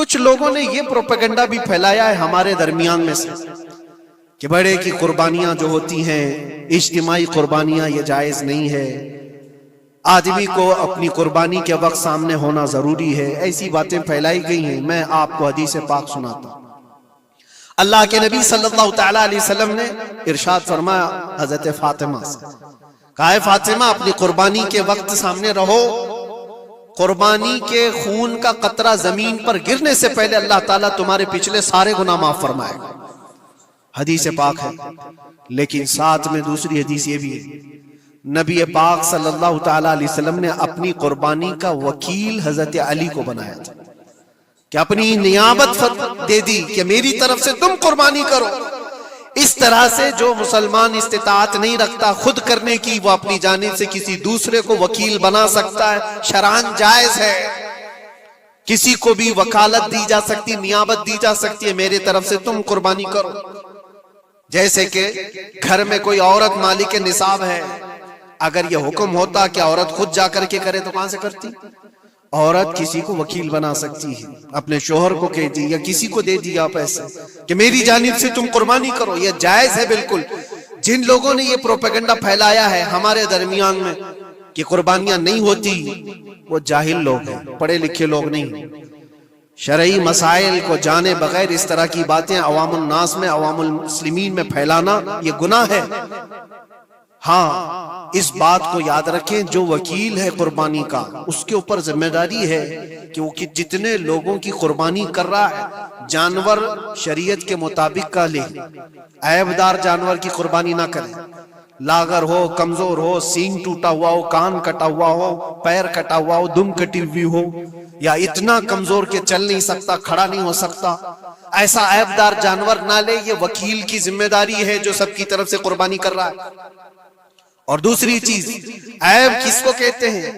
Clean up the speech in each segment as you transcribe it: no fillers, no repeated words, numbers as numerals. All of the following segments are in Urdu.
کچھ لوگوں نے یہ پروپیگنڈا بھی پھیلایا ہے ہمارے درمیان میں سے کہ بڑے کی قربانیاں جو ہوتی ہیں اجتماعی قربانیاں یہ جائز نہیں ہے، آدمی کو اپنی قربانی کے وقت سامنے ہونا ضروری ہے، ایسی باتیں پھیلائی گئی ہیں۔ میں آپ کو حدیث پاک سناتا ہوں۔ اللہ کے نبی صلی اللہ تعالیٰ علیہ وسلم نے ارشاد فرمایا حضرت فاطمہ سے، کہا ہے فاطمہ اپنی قربانی کے وقت سامنے رہو، قربانی کے خون کا قطرہ زمین پر گرنے سے پہلے اللہ تعالیٰ تمہارے پچھلے سارے گناہ معاف فرمائے گا۔ حدیث پاک ہے، لیکن ساتھ میں دوسری حدیث یہ بھی ہے، نبی پاک صلی اللہ تعالیٰ علیہ وسلم نے اپنی قربانی کا وکیل حضرت علی کو بنایا تھا کہ اپنی نیابت دے دی کہ میری طرف سے تم قربانی کرو۔ اس طرح سے جو مسلمان استطاعت نہیں رکھتا خود کرنے کی، وہ اپنی جانب سے کسی دوسرے کو وکیل بنا سکتا ہے، شرعاً جائز ہے، کسی کو بھی وکالت دی جا سکتی، نیابت دی جا سکتی ہے، میرے طرف سے تم قربانی کرو۔ جیسے کہ گھر میں کوئی عورت مالک نصاب ہے، اگر یہ حکم ہوتا کہ عورت خود جا کر کے کرے تو کہاں سے کرتی؟ عورت کسی کو وکیل بنا سکتی ہے، اپنے شوہر کو کہہ دی یا کسی کو دے دیا پیسے کہ میری جانب سے تم قربانی کرو، یہ جائز ہے بالکل۔ جن لوگوں نے یہ پروپیگنڈا پھیلایا ہے ہمارے درمیان میں کہ قربانیاں نہیں ہوتی، وہ جاہل لوگ ہیں، پڑھے لکھے لوگ نہیں۔ شرعی مسائل کو جانے بغیر اس طرح کی باتیں عوام الناس میں، عوام المسلمین میں پھیلانا یہ گناہ ہے۔ ہاں اس بات کو یاد رکھیں، جو وکیل ہے قربانی کا اس کے اوپر ذمہ داری ہے کہ وہ جتنے لوگوں کی قربانی کر رہا ہے جانور شریعت کے مطابق کا لے، عیبدار جانور کی قربانی نہ کرے، لاغر ہو، کمزور ہو، سینگ ٹوٹا ہوا ہو، کان کٹا ہوا ہو، پیر کٹا ہوا ہو، دم کٹی ہوئی ہو، یا اتنا کمزور کہ چل نہیں سکتا، کھڑا نہیں ہو سکتا، ایسا عیبدار جانور نہ لے۔ یہ وکیل کی ذمہ داری ہے جو سب کی طرف سے قربانی کر رہا ہے۔ اور دوسری چیز، عیب کس کو کہتے ہیں؟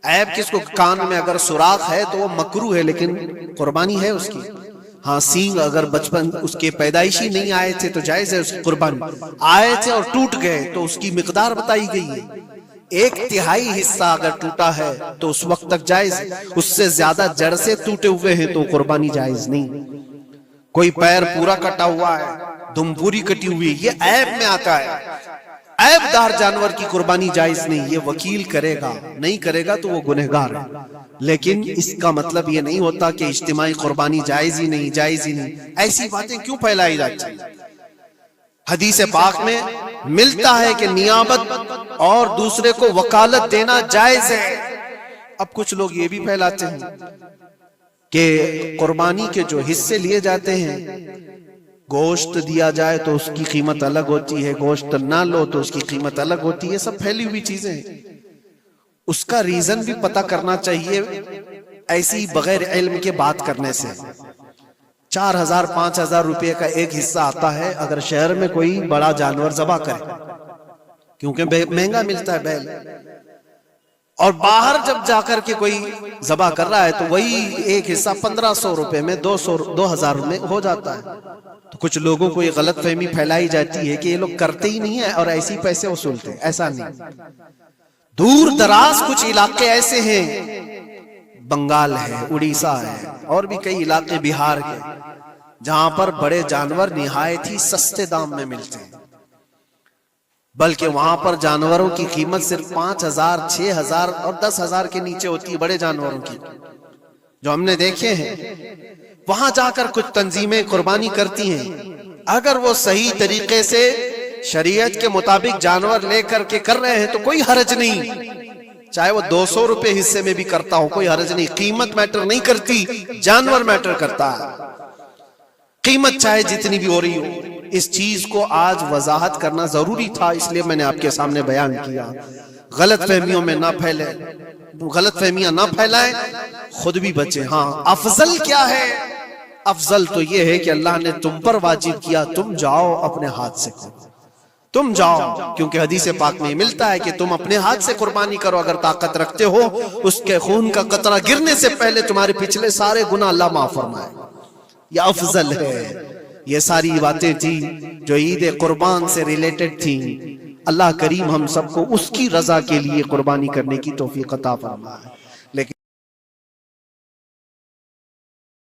عیب کس کو؟ کان میں اگر سوراخ ہے تو وہ مکروہ ہے لیکن قربانی ہے اس کی۔ ہاں سینگ اگر بچپن اس کے پیدائشی نہیں آئے تھے تو جائز ہے اس کی قربانی، آئے تھے اور ٹوٹ گئے تو اس کی مقدار بتائی گئی ہے، 1/3 حصہ اگر ٹوٹا ہے تو اس وقت تک جائز ہے، اس سے زیادہ جڑ سے ٹوٹے ہوئے ہیں تو قربانی جائز نہیں۔ کوئی پیر پورا کٹا ہوا ہے، دم پوری کٹی ہوئی، یہ عیب میں آتا ہے۔ عیب دار جانور کی قربانی جائز نہیں، یہ وکیل کرے گا، نہیں کرے گا تو وہ گنہگار ہے۔ لیکن اس کا مطلب یہ نہیں ہوتا کہ اجتماعی قربانی جائز ہی نہیں، جائز ہی نہیں۔ ایسی باتیں کیوں پھیلائی جاتی ہیں؟ حدیث پاک میں ملتا ہے کہ نیابت اور دوسرے کو وکالت دینا جائز ہے۔ اب کچھ لوگ یہ بھی پھیلاتے ہیں کہ قربانی کے جو حصے لیے جاتے ہیں، گوشت دیا جائے تو اس کی قیمت الگ ہوتی ہے، گوشت نہ لو تو اس کی قیمت الگ ہوتی ہے، سب پھیلی ہوئی چیزیں ہیں۔ اس کا ریزن بھی پتہ کرنا چاہیے، ایسی بغیر علم کے بات کرنے سے۔ 4000 5000 روپے کا ایک حصہ آتا ہے اگر شہر میں کوئی بڑا جانور ذبح کرے، کیونکہ مہنگا ملتا ہے بیل، اور باہر جب جا کر کے کوئی ذبح کر رہا ہے تو وہی ایک حصہ 1500 روپے میں 2000 میں ہو جاتا ہے۔ تو کچھ لوگوں کو یہ غلط فہمی پھیلائی جاتی ہے کہ یہ لوگ کرتے ہی نہیں ہیں اور ایسے ہی پیسے وصولتے ہیں، ایسا نہیں۔ دور دراز کچھ علاقے ایسے ہیں، بنگال ہے، اڑیسہ ہے، اور بھی کئی علاقے بہار کے، جہاں پر بڑے جانور نہایت ہی سستے دام میں ملتے ہیں، بلکہ وہاں پر جانوروں کی قیمت صرف 5000 6000 اور 10000 کے نیچے ہوتی ہے، بڑے جانوروں کی جو ہم نے دیکھے ہیں۔ وہاں جا کر کچھ تنظیمیں قربانی کرتی ہیں، اگر وہ صحیح طریقے سے شریعت کے مطابق جانور لے کر کے کر رہے ہیں تو کوئی حرج نہیں، چاہے وہ 200 روپے حصے میں بھی کرتا ہو کوئی حرج نہیں۔ قیمت میٹر نہیں کرتی، جانور میٹر کرتا ہے، قیمت چاہے جتنی بھی ہو رہی ہو۔ اس چیز کو آج وضاحت کرنا ضروری تھا، اس لیے میں نے آپ کے سامنے بیان کیا۔ غلط فہمیوں میں نہ پھیلے، غلط فہمیاں نہ پھیلائیں، خود بھی بچیں۔ ہاں افضل کیا ہے؟ افضل تو یہ ہے کہ اللہ نے تم پر واجب کیا، تم جاؤ اپنے ہاتھ سے کرو، تم جاؤ، کیونکہ حدیث پاک میں ملتا ہے کہ تم اپنے ہاتھ سے قربانی کرو اگر طاقت رکھتے ہو، اس کے خون کا قطرہ گرنے سے پہلے تمہارے پچھلے سارے گناہ اللہ معاف فرمائے۔ یہ افضل ہے۔ یہ ساری باتیں تھی جو عید قربان سے ریلیٹڈ تھیں۔ اللہ کریم ہم سب کو اس کی رضا کے لیے قربانی کرنے کی توفیق عطا فرمائے۔